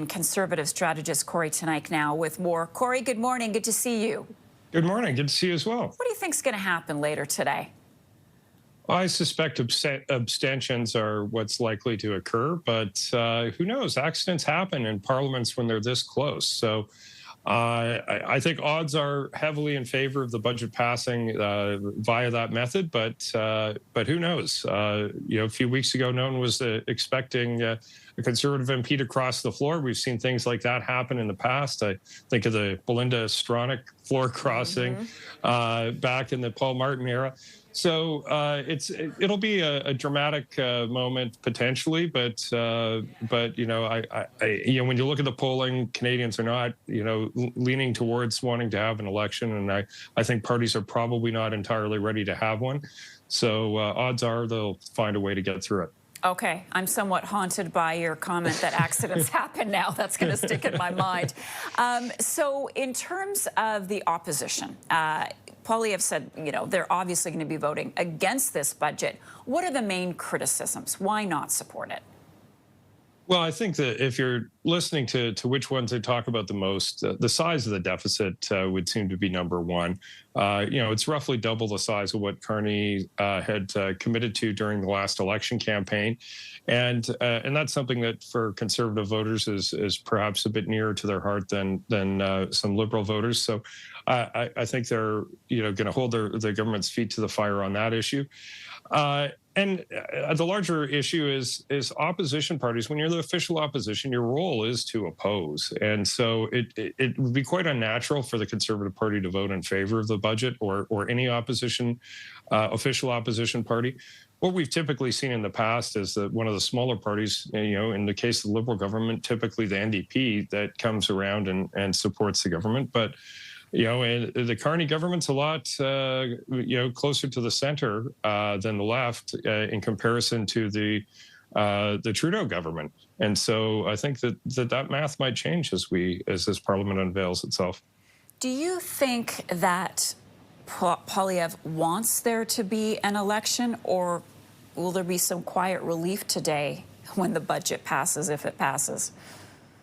in conservative strategist Kory Teneycke now with more. Kory, good morning. Good to see you. Good morning. Good to see you as well. What do you think is going to happen later today? I suspect abstentions are what's likely to occur, but who knows? Accidents happen in parliaments when they're this close. So I think odds are heavily in favor of the budget passing via that method, but who knows? A few weeks ago, no one was expecting a Conservative MP to cross the floor. We've seen things like that happen in the past. I think of the Belinda Stronach floor crossing back in the Paul Martin era. So it'll be a dramatic moment potentially, but when you look at the polling, Canadians are not leaning towards wanting to have an election, and I think parties are probably not entirely ready to have one. So odds are they'll find a way to get through it. Okay, I'm somewhat haunted by your comment that accidents happen now. That's going to stick in my mind. So in terms of the opposition, Poilievre said, they're obviously going to be voting against this budget. What are the main criticisms? Why not support it? Well, I think that if you're listening to which ones they talk about the most, the size of the deficit would seem to be number one. It's roughly double the size of what Carney had committed to during the last election campaign. And that's something that for Conservative voters is perhaps a bit nearer to their heart than some Liberal voters. So I think they're going to hold the government's feet to the fire on that issue. And the larger issue is opposition parties. When you're the official opposition, your role is to oppose. And so it would be quite unnatural for the Conservative Party to vote in favor of the budget or any opposition, official opposition party. What we've typically seen in the past is that one of the smaller parties, in the case of the Liberal government, typically the NDP, that comes around and supports the government. But and the Carney government's a lot, closer to the center than the left in comparison to the Trudeau government. And so I think that math might change as this parliament unveils itself. Do you think that Poilievre wants there to be an election, or will there be some quiet relief today when the budget passes, if it passes?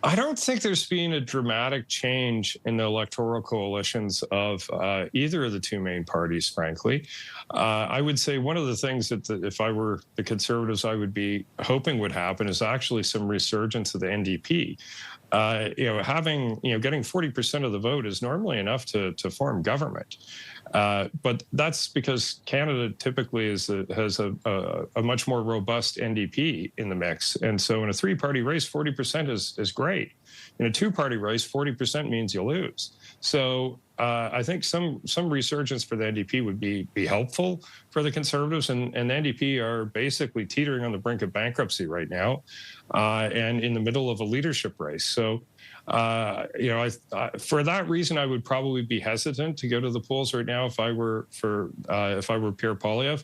I don't think there's been a dramatic change in the electoral coalitions of either of the two main parties, frankly. I would say one of the things that if I were the Conservatives, I would be hoping would happen is actually some resurgence of the NDP. Getting 40% of the vote is normally enough to form government. But that's because Canada typically has a much more robust NDP in the mix. And so in a three-party race, 40% is great. In a two-party race, 40% means you lose. So I think some resurgence for the NDP would be helpful for the Conservatives, and the NDP are basically teetering on the brink of bankruptcy right now, and in the middle of a leadership race. So, for that reason, I would probably be hesitant to go to the polls right now if I were Pierre Poilievre.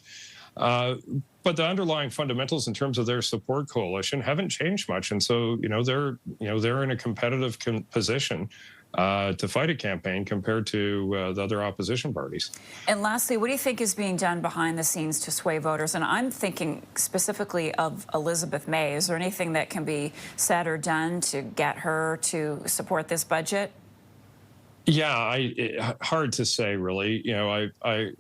But the underlying fundamentals in terms of their support coalition haven't changed much, and so they're in a competitive position to fight a campaign compared to the other opposition parties. And lastly, what do you think is being done behind the scenes to sway voters? And I'm thinking specifically of Elizabeth May. Is there anything that can be said or done to get her to support this budget? Yeah, hard to say, really. I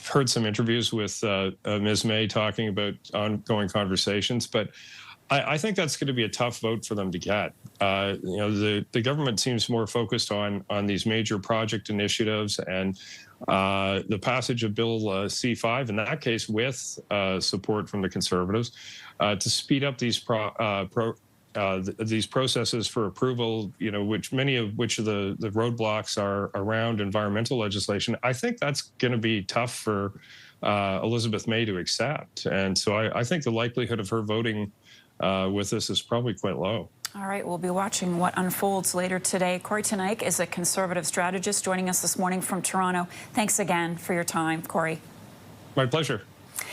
heard some interviews with Ms. May talking about ongoing conversations, but I think that's going to be a tough vote for them to get. The government seems more focused on these major project initiatives and the passage of Bill C-5, in that case with support from the Conservatives, to speed up these processes for approval, many of which of the roadblocks are around environmental legislation. I think that's going to be tough for Elizabeth May to accept. And so I think the likelihood of her voting with this is probably quite low. All right, we'll be watching what unfolds later today. Kory Teneycke is a Conservative strategist joining us this morning from Toronto. Thanks again for your time, Kory. My pleasure.